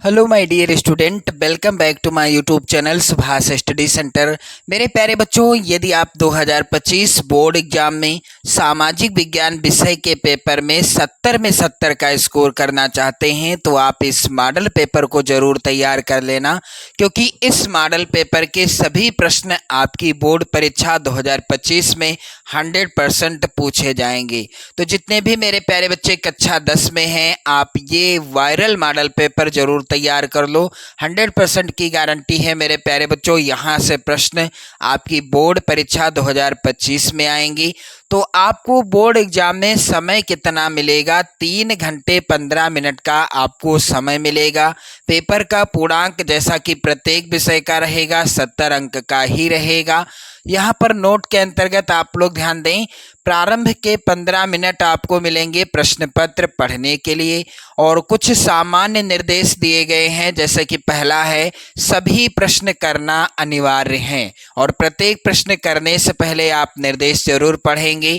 Hello my dear student, welcome back to my YouTube channel Subhash study centre. मेरे प्यारे बच्चों, यदि आप 2025 बोर्ड एग्जाम में सामाजिक विज्ञान विषय के पेपर में 70 में 70 का स्कोर करना चाहते हैं तो आप इस मॉडल पेपर को जरूर तैयार कर लेना, क्योंकि इस मॉडल पेपर के सभी प्रश्न आपकी बोर्ड परीक्षा 2025 में 100% पूछे जाएंगे। तो जितने भी मेरे प्यारे बच्चे कक्षा 10 में हैं, आप ये वायरल मॉडल पेपर जरूर तैयार कर लो। 100% की गारंटी है मेरे प्यारे बच्चों, यहाँ से प्रश्न आपकी बोर्ड परीक्षा 2025 में आएंगी। तो आपको बोर्ड एग्जाम में समय कितना मिलेगा? 3 घंटे 15 मिनट का आपको समय मिलेगा। पेपर का पूर्णांक जैसा कि प्रत्येक विषय का रहेगा 70 अंक का ही रहेगा। यहाँ पर नोट के अंतर्गत आप लोग ध्यान दें, प्रारंभ के 15 मिनट आपको मिलेंगे प्रश्न पत्र पढ़ने के लिए और कुछ सामान्य निर्देश दिए गए हैं, जैसे कि पहला है सभी प्रश्न करना अनिवार्य है और प्रत्येक प्रश्न करने से पहले आप निर्देश जरूर पढ़ेंगे।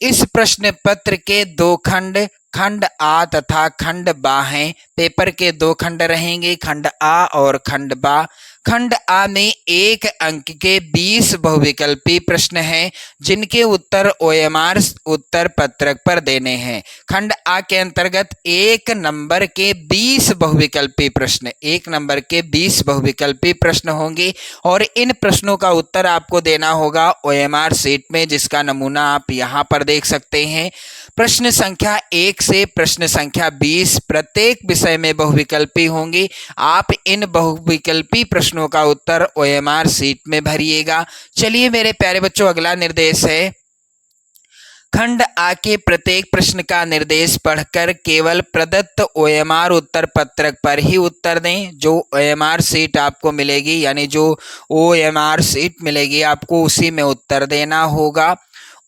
इस प्रश्न पत्र के 2 खंड, खंड आ तथा खंड बा हैं। पेपर के 2 खंड रहेंगे, खंड आ और खंड बा। खंड आ में 1 अंक के 20 बहुविकल्पी प्रश्न हैं, जिनके उत्तर ओएमआर उत्तर पत्रक पर देने हैं। खंड आ के अंतर्गत 1 नंबर के 20 बहुविकल्पी प्रश्न, 1 नंबर के 20 बहुविकल्पी प्रश्न होंगे और इन प्रश्नों का उत्तर आपको देना होगा ओएमआर शीट में, जिसका नमूना आप यहाँ पर देख सकते हैं। प्रश्न संख्या 1 से प्रश्न संख्या 20 प्रत्येक विषय में बहुविकल्पी होंगे। आप इन बहुविकल्पी प्रश्नों का उत्तर ओएमआर शीट में भरिएगा। चलिए मेरे प्यारे बच्चों, अगला निर्देश है खंड आ के प्रत्येक प्रश्न का निर्देश पढ़कर केवल प्रदत्त ओएमआर उत्तर पत्रक पर ही उत्तर दें। जो ओएमआर शीट आपको मिलेगी, यानी जो ओएमआर शीट मिलेगी आपको उसी में उत्तर देना होगा।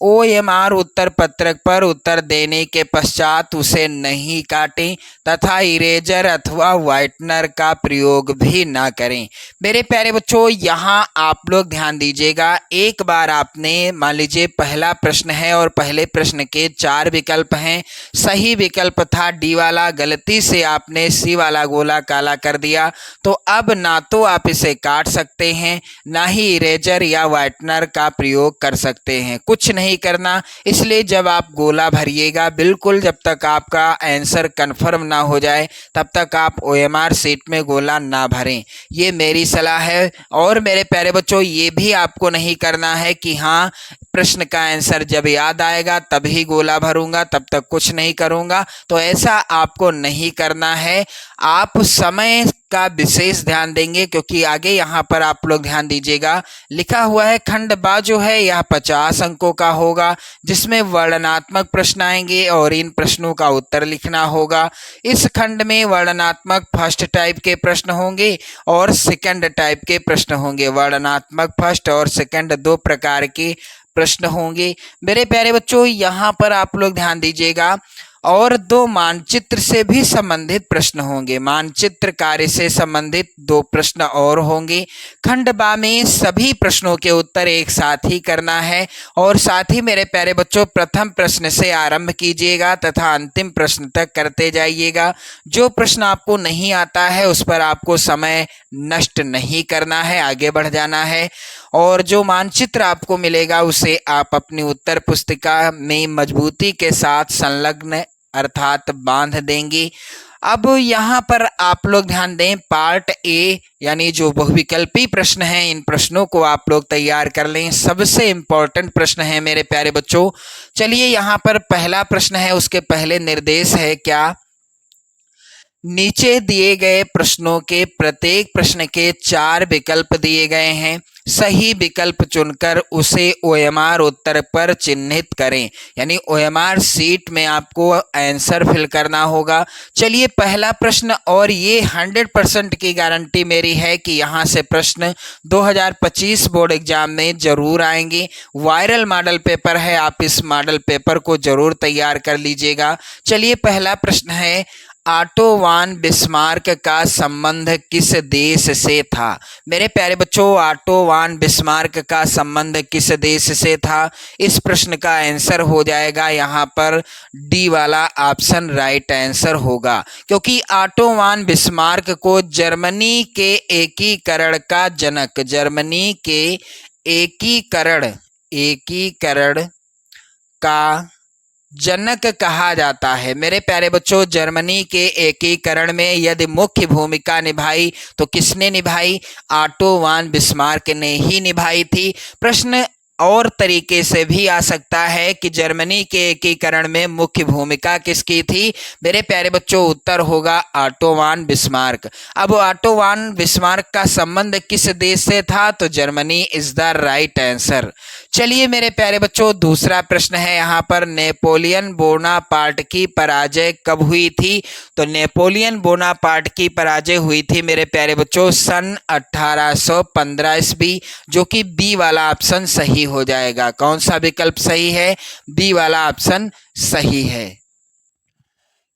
ओएमआर उत्तर पत्रक पर उत्तर देने के पश्चात उसे नहीं काटें तथा इरेजर अथवा व्हाइटनर का प्रयोग भी ना करें। मेरे प्यारे बच्चों, यहाँ आप लोग ध्यान दीजिएगा। एक बार आपने मान लीजिए पहला प्रश्न है और पहले प्रश्न के 4 विकल्प हैं। सही विकल्प था डी वाला, गलती से आपने सी वाला गोला काला कर दिया, तो अब ना तो आप इसे काट सकते हैं, ना ही इरेजर या व्हाइटनर का प्रयोग कर सकते हैं। कुछ नहीं करना। इसलिए जब आप गोला भरिएगा, बिल्कुल जब तक आपका आंसर कंफर्म ना हो जाए तब तक आप ओएमआर शीट में गोला ना भरें। ये मेरी सलाह है। और मेरे प्यारे बच्चों, ये भी आपको नहीं करना है कि हाँ प्रश्न का आंसर जब याद आएगा तभी गोला भरूंगा, तब तक कुछ नहीं करूंगा। तो ऐसा आपको नहीं करना है। आप समय का विशेष ध्यान देंगे, क्योंकि आगे यहाँ पर आप लोग ध्यान दीजिएगा, लिखा हुआ है खंड बा जो है यह 50 अंकों का होगा, जिसमें वर्णनात्मक प्रश्न आएंगे और इन प्रश्नों का उत्तर लिखना होगा। इस खंड में वर्णनात्मक फर्स्ट टाइप के प्रश्न होंगे और सेकंड टाइप के प्रश्न होंगे। वर्णनात्मक फर्स्ट और सेकंड 2 प्रकार के प्रश्न होंगे। मेरे प्यारे बच्चों, यहाँ पर आप लोग ध्यान दीजिएगा, और 2 मानचित्र से भी संबंधित प्रश्न होंगे। मानचित्र कार्य से संबंधित 2 प्रश्न और होंगे। खंड बा में सभी प्रश्नों के उत्तर एक साथ ही करना है और साथ ही मेरे प्यारे बच्चों, प्रथम प्रश्न से आरंभ कीजिएगा तथा अंतिम प्रश्न तक करते जाइएगा। जो प्रश्न आपको नहीं आता है उस पर आपको समय नष्ट नहीं करना है, आगे बढ़ जाना है। और जो मानचित्र आपको मिलेगा उसे आप अपनी उत्तर पुस्तिका में मजबूती के साथ संलग्न अर्थात बांध देंगे। अब यहाँ पर आप लोग ध्यान दें, पार्ट ए यानी जो बहुविकल्पी प्रश्न हैं, इन प्रश्नों को आप लोग तैयार कर लें। सबसे इंपॉर्टेंट प्रश्न है मेरे प्यारे बच्चों। चलिए यहाँ पर पहला प्रश्न है, उसके पहले निर्देश है क्या? नीचे दिए गए प्रश्नों के प्रत्येक प्रश्न के 4 विकल्प दिए गए हैं। सही विकल्प चुनकर उसे ओएमआर उत्तर पर चिन्हित करें, यानी ओएमआर शीट में आपको आंसर फिल करना होगा। चलिए पहला प्रश्न, और ये 100% की गारंटी मेरी है कि यहाँ से प्रश्न 2025 बोर्ड एग्जाम में जरूर आएंगे। वायरल मॉडल पेपर है, आप इस मॉडल पेपर को जरूर तैयार कर लीजिएगा। चलिए पहला प्रश्न है, ऑटो वान बिस्मार्क का संबंध किस देश से था? मेरे प्यारे बच्चों, ऑटो वान बिस्मार्क का संबंध किस देश से था? इस प्रश्न का आंसर हो जाएगा यहाँ पर डी वाला ऑप्शन राइट आंसर होगा, क्योंकि ऑटो वान बिस्मार्क को जर्मनी के एकीकरण का जनक, जर्मनी के एकीकरण का जनक कहा जाता है। मेरे प्यारे बच्चों, जर्मनी के एकीकरण में यदि मुख्य भूमिका निभाई तो किसने निभाई? ऑटो वान बिस्मार्क ने ही निभाई थी। प्रश्न और तरीके से भी आ सकता है कि जर्मनी के एकीकरण में मुख्य भूमिका किसकी थी? मेरे प्यारे बच्चों, उत्तर होगा ऑटो वान बिस्मार्क। अब ऑटो वान बिस्मार्क का संबंध किस देश से था? तो Germany is the right answer. चलिए मेरे प्यारे बच्चों, दूसरा प्रश्न है यहाँ पर, नेपोलियन बोनापार्ट की पराजय कब हुई थी? तो नेपोलियन बोनापार्ट की पराजय हुई थी मेरे प्यारे बच्चों सन 1815 ईस्वी, जो कि बी वाला ऑप्शन सही हो जाएगा। कौन सा विकल्प सही है? बी वाला ऑप्शन सही है।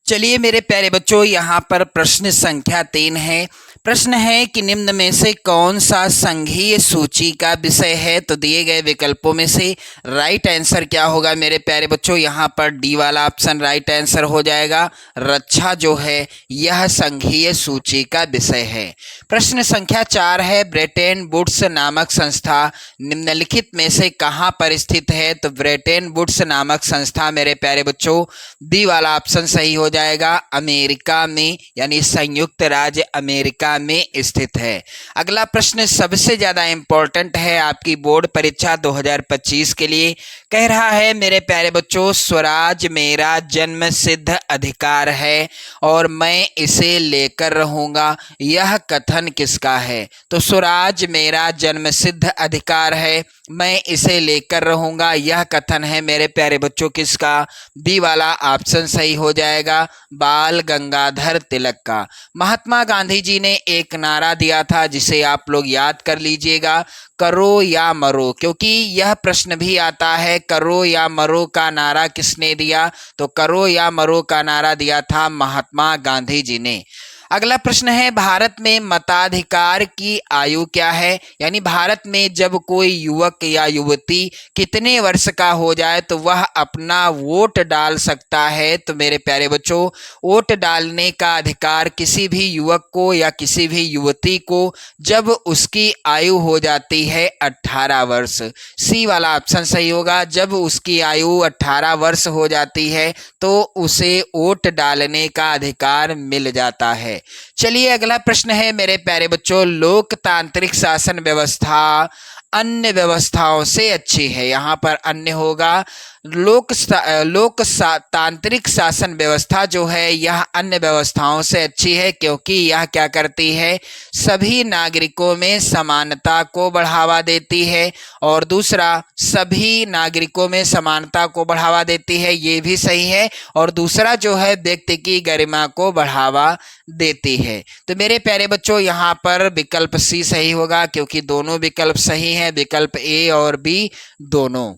चलिए मेरे प्यारे बच्चों, यहाँ पर प्रश्न संख्या 3 है। प्रश्न है कि निम्न में से कौन सा संघीय सूची का विषय है? तो दिए गए विकल्पों में से राइट आंसर क्या होगा मेरे प्यारे बच्चों? यहाँ पर डी वाला ऑप्शन राइट आंसर हो जाएगा। रक्षा जो है यह संघीय सूची का विषय है। प्रश्न संख्या 4 है, ब्रेटेन वुड्स नामक संस्था निम्नलिखित में से कहाँ पर स्थित है? तो ब्रेटेन वुड्स नामक संस्था मेरे प्यारे बच्चों डी वाला ऑप्शन सही हो जाएगा, अमेरिका में, यानी संयुक्त राज्य अमेरिका में स्थित है। अगला प्रश्न सबसे ज्यादा इंपॉर्टेंट है आपकी बोर्ड परीक्षा 2025 के लिए। कह रहा है मेरे प्यारे बच्चों, स्वराज मेरा जन्म सिद्ध अधिकार है और मैं इसे लेकर रहूंगा, यह कथन किसका है? तो स्वराज मेरा जन्म सिद्ध अधिकार है, मैं इसे लेकर रहूंगा, यह कथन है मेरे प्यारे बच्चों किसका? डी वाला ऑप्शन सही हो जाएगा, बाल गंगाधर तिलक का। महात्मा गांधी जी ने एक नारा दिया था जिसे आप लोग याद कर लीजिएगा, करो या मरो, क्योंकि यह प्रश्न भी आता है, करो या मरो का नारा किसने दिया? तो करो या मरो का नारा दिया था महात्मा गांधी जी ने। अगला प्रश्न है, भारत में मताधिकार की आयु क्या है? यानी भारत में जब कोई युवक या युवती कितने वर्ष का हो जाए तो वह अपना वोट डाल सकता है? तो मेरे प्यारे बच्चों, वोट डालने का अधिकार किसी भी युवक को या किसी भी युवती को जब उसकी आयु हो जाती है 18 वर्ष। सी वाला ऑप्शन सही होगा, जब उसकी आयु 18 वर्ष हो जाती है तो उसे वोट डालने का अधिकार मिल जाता है। चलिए अगला प्रश्न है मेरे प्यारे बच्चों, लोकतांत्रिक शासन व्यवस्था अन्य व्यवस्थाओं से अच्छी है। यहाँ पर अन्य होगा, लोकतांत्रिक शासन व्यवस्था जो है यह अन्य व्यवस्थाओं से अच्छी है, क्योंकि यह क्या करती है? सभी नागरिकों में समानता को बढ़ावा देती है, और दूसरा सभी नागरिकों में समानता को बढ़ावा देती है, ये भी सही है, और दूसरा जो है व्यक्ति की गरिमा को बढ़ावा देती है। तो मेरे प्यारे बच्चों, यहाँ पर विकल्प सी सही होगा, क्योंकि दोनों विकल्प सही हैं, विकल्प ए और बी दोनों।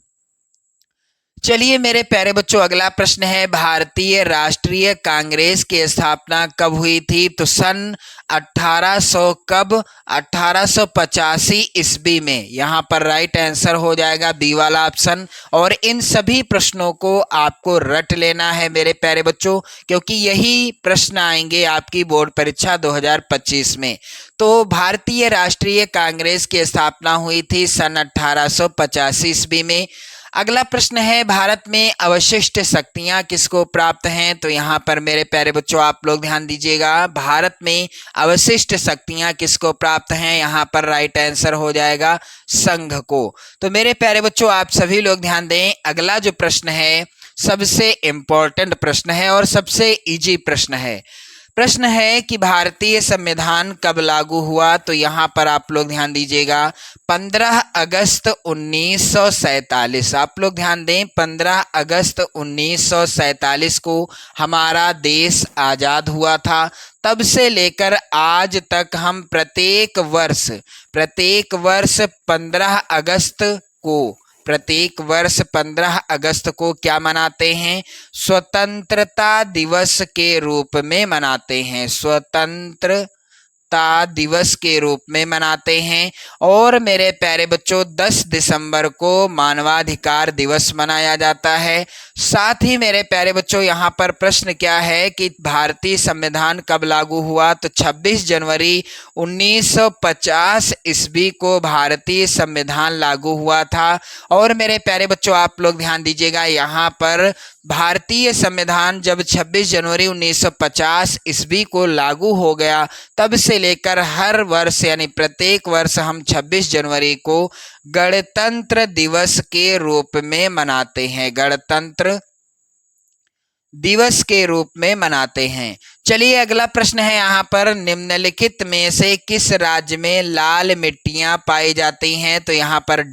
चलिए मेरे प्यारे बच्चों, अगला प्रश्न है, भारतीय राष्ट्रीय कांग्रेस की स्थापना कब हुई थी? तो सन 1800 कब? 1885 ईस्वी में। यहाँ पर राइट आंसर हो जाएगा बी वाला ऑप्शन। और इन सभी प्रश्नों को आपको रट लेना है मेरे प्यारे बच्चों, क्योंकि यही प्रश्न आएंगे आपकी बोर्ड परीक्षा 2025 में। तो भारतीय राष्ट्रीय कांग्रेस की स्थापना हुई थी सन 1885 ईस्वी में। अगला प्रश्न है, भारत में अवशिष्ट शक्तियां किसको प्राप्त हैं? तो यहाँ पर मेरे प्यारे बच्चों आप लोग ध्यान दीजिएगा, भारत में अवशिष्ट शक्तियां किसको प्राप्त हैं? यहाँ पर राइट आंसर हो जाएगा संघ को। तो मेरे प्यारे बच्चों आप सभी लोग ध्यान दें, अगला जो प्रश्न है सबसे इंपॉर्टेंट प्रश्न है और सबसे इजी प्रश्न है। प्रश्न है कि भारतीय संविधान कब लागू हुआ? तो यहाँ पर आप लोग ध्यान दीजिएगा, 15 अगस्त 1947। आप लोग ध्यान दें, 15 अगस्त 1947 को हमारा देश आज़ाद हुआ था। तब से लेकर आज तक हम प्रत्येक वर्ष 15 अगस्त को प्रत्येक वर्ष 15 अगस्त को क्या मनाते हैं? स्वतंत्रता दिवस के रूप में मनाते हैं, स्वतंत्रता दिवस के रूप में मनाते हैं। और मेरे प्यारे बच्चों 10 दिसंबर को मानवाधिकार दिवस मनाया जाता है। साथ ही मेरे प्यारे बच्चों यहाँ पर प्रश्न क्या है कि भारतीय संविधान कब लागू हुआ? तो 26 जनवरी 1950 ईस्वी को भारतीय संविधान लागू हुआ था। और मेरे प्यारे बच्चों आप लोग ध्यान दीजिएगा, यहाँ पर भारतीय संविधान जब 26 जनवरी 1950 ईस्वी को लागू हो गया, तब से लेकर हर वर्ष यानी प्रत्येक वर्ष हम 26 जनवरी को गणतंत्र दिवस के रूप में मनाते हैं, गणतंत्र दिवस के रूप में मनाते हैं। चलिए अगला प्रश्न है यहाँ पर, निम्नलिखित में से किस राज्य में लाल मिट्टियां पाई जाती हैं? तो यहाँ पर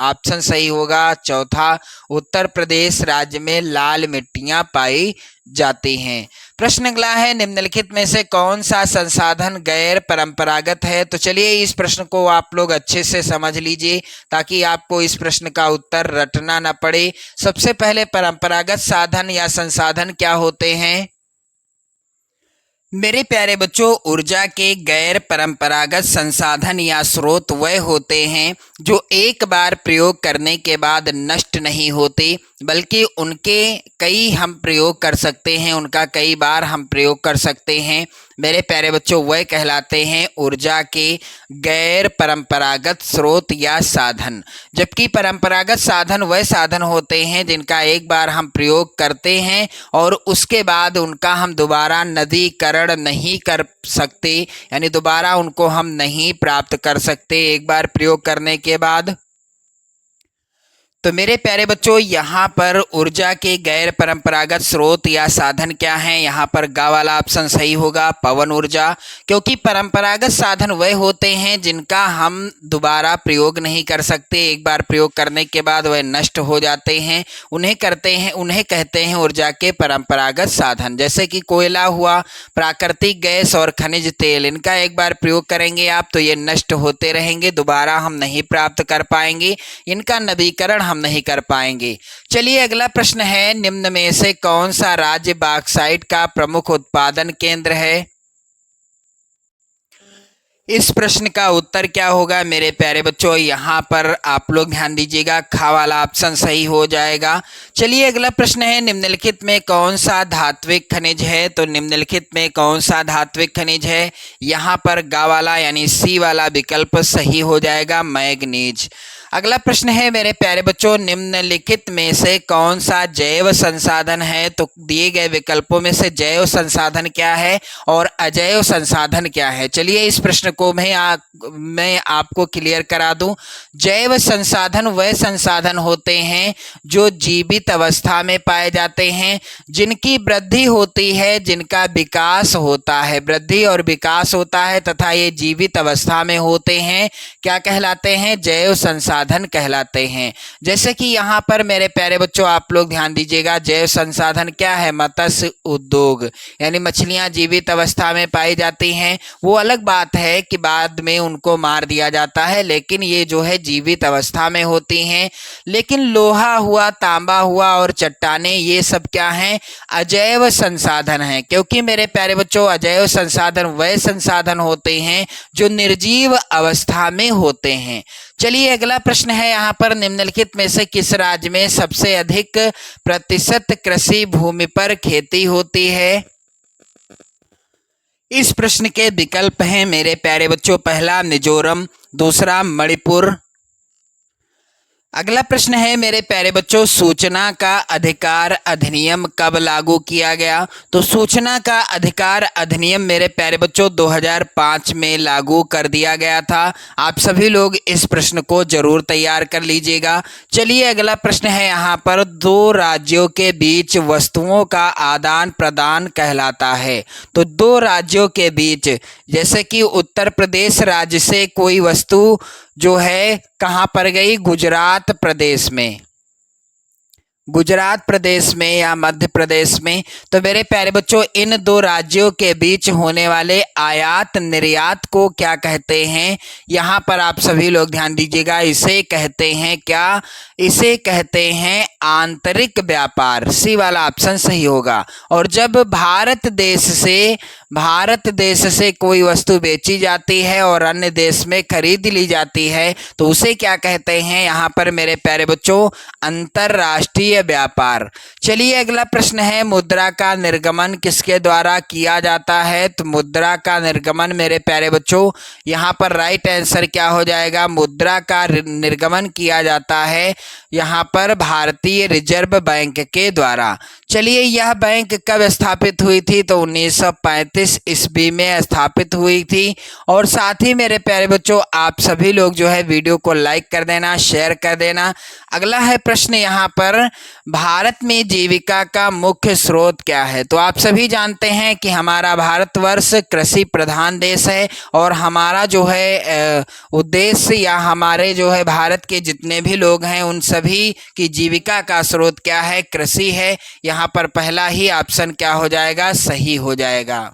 ऑप्शन सही होगा चौथा, उत्तर प्रदेश राज्य में लाल मिट्टियां पाई जाती हैं। प्रश्न अगला है, निम्नलिखित में से कौन सा संसाधन गैर परंपरागत है? तो चलिए इस प्रश्न को आप लोग अच्छे से समझ लीजिए ताकि आपको इस प्रश्न का उत्तर रटना न पड़े। सबसे पहले परंपरागत साधन या संसाधन क्या होते हैं? मेरे प्यारे बच्चों, ऊर्जा के गैर परंपरागत संसाधन या स्रोत वह होते हैं जो एक बार प्रयोग करने के बाद नष्ट नहीं होते, बल्कि उनके कई हम प्रयोग कर सकते हैं, उनका कई बार हम प्रयोग कर सकते हैं। मेरे प्यारे बच्चों, वह कहलाते हैं ऊर्जा के गैर परंपरागत स्रोत या साधन। जबकि परंपरागत साधन वह साधन होते हैं जिनका एक बार हम प्रयोग करते हैं और उसके बाद उनका हम दोबारा नवीकरण नहीं कर सकते, यानी दोबारा उनको हम नहीं प्राप्त कर सकते एक बार प्रयोग करने के बाद। तो मेरे प्यारे बच्चों, यहाँ पर ऊर्जा के गैर परंपरागत स्रोत या साधन क्या हैं? यहाँ पर गा वाला ऑप्शन सही होगा, पवन ऊर्जा। क्योंकि परंपरागत साधन वह होते हैं जिनका हम दोबारा प्रयोग नहीं कर सकते, एक बार प्रयोग करने के बाद वह नष्ट हो जाते हैं, उन्हें कहते हैं ऊर्जा के परंपरागत साधन। जैसे कि कोयला हुआ, प्राकृतिक गैस और खनिज तेल, इनका एक बार प्रयोग करेंगे आप तो ये नष्ट होते रहेंगे, दोबारा हम नहीं प्राप्त कर पाएंगे, इनका नवीकरण हम नहीं कर पाएंगे। चलिए अगला प्रश्न है, निम्न में से कौन सा राज्य बॉक्साइट का प्रमुख उत्पादन केंद्र है? इस प्रश्न का उत्तर क्या होगा मेरे प्यारे बच्चों? यहाँ पर आप लोग ध्यान दीजिएगा, खा वाला ऑप्शन सही हो जाएगा। चलिए अगला प्रश्न है, निम्नलिखित में कौन सा धात्विक खनिज है? तो निम्नलिखित में कौन सा धात्विक खनिज है? यहाँ पर गा वाला यानी सी वाला विकल्प सही हो जाएगा, मैग्नीज। अगला प्रश्न है मेरे प्यारे बच्चों, निम्नलिखित में से कौन सा जैव संसाधन है? तो दिए गए विकल्पों में से जैव संसाधन क्या है और अजैव संसाधन क्या है? चलिए इस प्रश्न को मैं आपको क्लियर करा दूं। जैव संसाधन वह संसाधन होते हैं जो जीवित अवस्था में पाए जाते हैं, जिनकी वृद्धि होती है, जिनका विकास होता है, वृद्धि और विकास होता है तथा ये जीवित अवस्था में होते हैं, क्या कहलाते हैं? जैव संसाधन कहलाते हैं। जैसे कि यहाँ पर मेरे प्यारे बच्चों आप लोग ध्यान दीजिएगा, जैव संसाधन क्या है? मत्स्य उद्योग, यानी मछलियां जीवित अवस्था में पाई जाती हैं। वो अलग बात है कि बाद में उनको मार दिया जाता है, लेकिन ये जो है जीवित अवस्था में होती हैं। लेकिन लोहा हुआ, तांबा हुआ और चट्टाने, ये सब क्या हैं? अजैव संसाधन हैं। क्योंकि मेरे प्यारे बच्चों, अजैव संसाधन वह संसाधन होते हैं जो निर्जीव अवस्था में होते हैं। चलिए अगला प्रश्न है यहाँ पर, निम्नलिखित में से किस राज्य में सबसे अधिक प्रतिशत कृषि भूमि पर खेती होती है? इस प्रश्न के विकल्प हैं मेरे प्यारे बच्चों, पहला मिजोरम, दूसरा मणिपुर। अगला प्रश्न है मेरे प्यारे बच्चों, सूचना का अधिकार अधिनियम कब लागू किया गया? तो सूचना का अधिकार अधिनियम मेरे प्यारे बच्चों 2005 में लागू कर दिया गया था। आप सभी लोग इस प्रश्न को जरूर तैयार कर लीजिएगा। चलिए अगला प्रश्न है यहाँ पर, दो राज्यों के बीच वस्तुओं का आदान प्रदान कहलाता है। तो दो राज्यों के बीच, जैसे कि उत्तर प्रदेश राज्य से कोई वस्तु जो है कहाँ पर गई? गुजरात प्रदेश में। गुजरात प्रदेश में या मध्य प्रदेश में। तो मेरे प्यारे बच्चों, इन दो राज्यों के बीच होने वाले आयात निर्यात को क्या कहते हैं? यहाँ पर आप सभी लोग ध्यान दीजिएगा। इसे कहते हैं क्या? इसे कहते हैं आंतरिक व्यापार। सी वाला ऑप्शन सही होगा। और जब भारत देश से कोई वस्तु बेची जाती है और अन्य देश में खरीद ली जाती है तो उसे क्या कहते हैं? यहाँ पर मेरे प्यारे बच्चों, अंतरराष्ट्रीय व्यापार। चलिए अगला प्रश्न है, मुद्रा का निर्गमन किसके द्वारा किया जाता है? तो मुद्रा का निर्गमन मेरे प्यारे बच्चों, यहाँ पर राइट आंसर क्या हो जाएगा? मुद्रा का निर्गमन किया जाता है यहाँ पर भारतीय रिजर्व बैंक के द्वारा। चलिए, यह बैंक कब स्थापित हुई थी? तो 1935 ईस्वी में स्थापित हुई थी। और साथ ही मेरे प्यारे बच्चों, आप सभी लोग जो है वीडियो को लाइक कर देना, शेयर कर देना। अगला है प्रश्न यहाँ पर, भारत में जीविका का मुख्य स्रोत क्या है? तो आप सभी जानते हैं कि हमारा भारतवर्ष कृषि प्रधान देश है और हमारा जो है उद्देश्य या हमारे जो है भारत के जितने भी लोग हैं उन सभी की जीविका का स्रोत क्या है? कृषि है। यहाँ पर पहला ही ऑप्शन क्या हो जाएगा? सही हो जाएगा।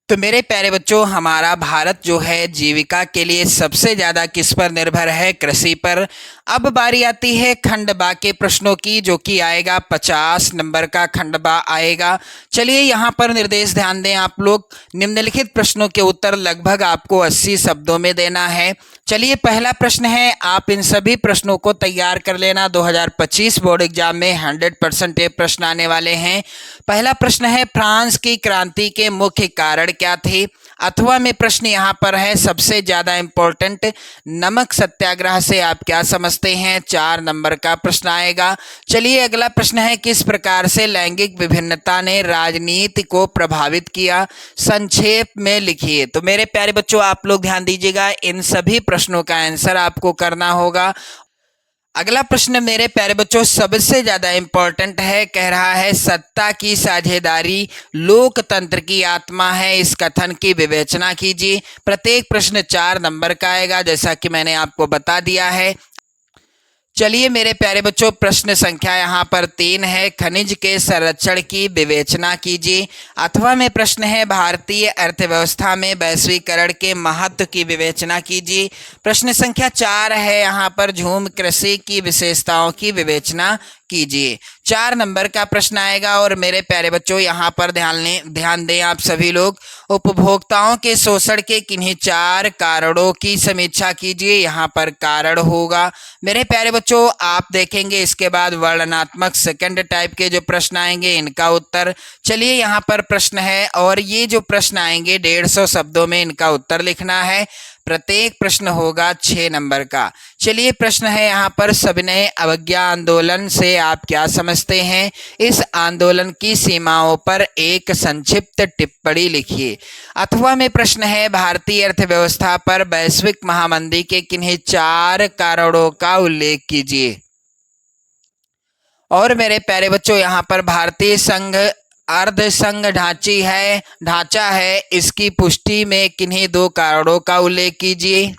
तो मेरे प्यारे बच्चों, हमारा भारत जो है जीविका के लिए सबसे ज़्यादा किस पर निर्भर है? कृषि पर। अब बारी आती है खंड बा के प्रश्नों की, जो कि आएगा 50 नंबर का खंड बा आएगा। चलिए यहाँ पर निर्देश ध्यान दें आप लोग। निम्नलिखित प्रश्नों के उत्तर लगभग आपको 80 शब्दों में देना है। चलिए पहला प्रश्न है, आप इन सभी प्रश्नों को तैयार कर लेना। 2025 बोर्ड एग्जाम में 100% ये प्रश्न आने वाले हैं। पहला प्रश्न है, फ्रांस की क्रांति के मुख्य कारण क्या थे? अथवा में प्रश्न यहाँ पर है सबसे ज्यादा इंपॉर्टेंट, नमक सत्याग्रह से आप क्या समझते हैं? 4 नंबर का प्रश्न आएगा। चलिए अगला प्रश्न है, किस प्रकार से लैंगिक विभिन्नता ने राजनीति को प्रभावित किया? संक्षेप में लिखिए। तो मेरे प्यारे बच्चों, आप लोग ध्यान दीजिएगा, इन सभी प्रश्नों का आंसर आपको करना होगा। अगला प्रश्न मेरे प्यारे बच्चों सबसे ज्यादा इंपॉर्टेंट है, कह रहा है सत्ता की साझेदारी लोकतंत्र की आत्मा है, इस कथन की विवेचना कीजिए। प्रत्येक प्रश्न 4 नंबर का आएगा, जैसा कि मैंने आपको बता दिया है। चलिए मेरे प्यारे बच्चों, प्रश्न संख्या यहाँ पर 3 है, खनिज के संरक्षण की विवेचना कीजिए। अथवा में प्रश्न है, भारतीय अर्थव्यवस्था में वैश्वीकरण के महत्व की विवेचना कीजिए। प्रश्न संख्या 4 है, यहाँ पर झूम कृषि की विशेषताओं की विवेचना कीजिए। 4 नंबर का प्रश्न आएगा। और मेरे प्यारे बच्चों, यहाँ पर ध्यान दें आप सभी लोग, उपभोक्ताओं के शोषण के किन्हीं 4 कारणों की समीक्षा कीजिए। यहाँ पर कारण होगा। मेरे प्यारे बच्चों, आप देखेंगे इसके बाद वर्णनात्मक सेकंड टाइप के जो प्रश्न आएंगे इनका उत्तर। चलिए यहाँ पर प्रश्न है और ये जो प्रश्न आएंगे 150 शब्दों में इनका उत्तर लिखना है। प्रत्येक प्रश्न होगा 6 नंबर का। चलिए प्रश्न है यहाँ पर, सविनय अवज्ञा आंदोलन से आप क्या समझते हैं? इस आंदोलन की सीमाओं पर एक संक्षिप्त टिप्पणी लिखिए। अथवा में प्रश्न है, भारतीय अर्थव्यवस्था पर वैश्विक महामंदी के किन्हीं 4 कारणों का उल्लेख कीजिए। और मेरे प्यारे बच्चों, यहाँ पर भारतीय संघ अर्ध संघ ढांचा है, इसकी पुष्टि में किन्हीं 2 कारणों का उल्लेख कीजिए।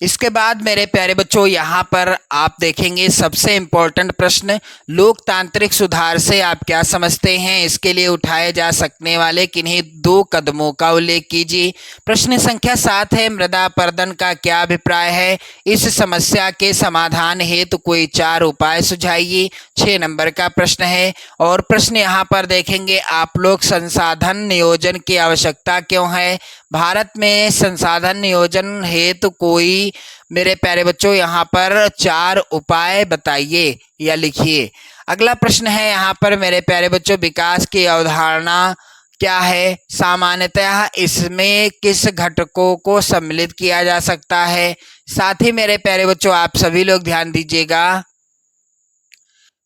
इसके बाद मेरे प्यारे बच्चों, यहाँ पर आप देखेंगे सबसे इंपॉर्टेंट प्रश्न, लोकतांत्रिक सुधार से आप क्या समझते हैं? इसके लिए उठाए जा सकने वाले किन्हीं 2 कदमों का उल्लेख कीजिए। प्रश्न संख्या 7 है, मृदा अपरदन का क्या अभिप्राय है? इस समस्या के समाधान हेतु कोई 4 उपाय सुझाइए। 6 नंबर का प्रश्न है। और प्रश्न यहाँ पर देखेंगे आप लोग, संसाधन नियोजन की आवश्यकता क्यों है? भारत में संसाधन नियोजन हेतु कोई, मेरे प्यारे बच्चों, यहाँ पर 4 उपाय बताइए या लिखिए। अगला प्रश्न है यहाँ पर मेरे प्यारे बच्चों, विकास की अवधारणा क्या है? सामान्यतः इसमें किस घटकों को सम्मिलित किया जा सकता है? साथ ही मेरे प्यारे बच्चों, आप सभी लोग ध्यान दीजिएगा,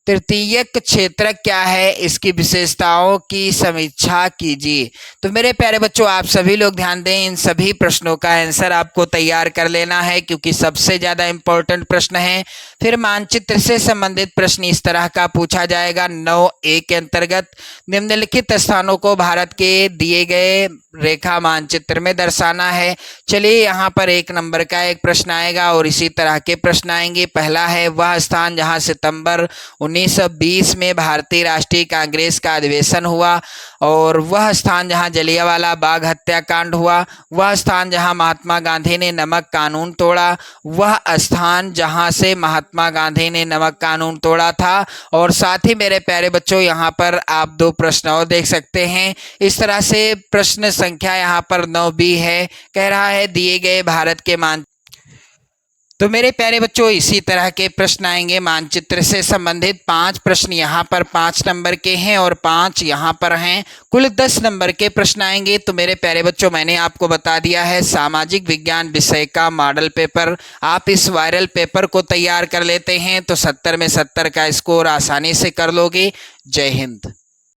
तृतीयक क्षेत्र क्या है? इसकी विशेषताओं की समीक्षा कीजिए। तो मेरे प्यारे बच्चों, आप सभी लोग ध्यान दें, इन सभी प्रश्नों का आंसर आपको तैयार कर लेना है, क्योंकि सबसे ज्यादा इंपॉर्टेंट प्रश्न है। फिर मानचित्र से संबंधित प्रश्न इस तरह का पूछा जाएगा। 9A के अंतर्गत निम्नलिखित स्थानों को भारत के दिए गए रेखा मानचित्र में दर्शाना है। चलिए यहाँ पर 1 नंबर का एक प्रश्न आएगा और इसी तरह के प्रश्न आएंगे। पहला है, वह स्थान जहाँ सितंबर 1920 में भारतीय राष्ट्रीय कांग्रेस का अधिवेशन हुआ, और वह स्थान जहाँ जलियांवाला बाग हत्याकांड हुआ, वह स्थान जहाँ महात्मा गांधी ने नमक कानून तोड़ा, वह स्थान जहाँ से महात्मा गांधी ने नमक कानून तोड़ा था। और साथ ही मेरे प्यारे बच्चों, यहाँ पर आप 2 प्रश्न और देख सकते हैं। इस तरह से प्रश्न संख्या यहाँ पर 9 भी है। कह रहा है दिए गए भारत के तो मेरे प्यारे बच्चों इसी तरह के प्रश्न आएंगे। मानचित्र से संबंधित 5 प्रश्न यहाँ पर 5 नंबर के हैं और 5 यहाँ पर हैं। कुल 10 नंबर के प्रश्न आएंगे। तो मेरे प्यारे बच्चों, मैंने आपको बता दिया है सामाजिक विज्ञान विषय का मॉडल पेपर। आप इस वायरल पेपर को तैयार कर लेते हैं तो 70 में 70 का स्कोर आसानी से कर लोगे। जय हिंद।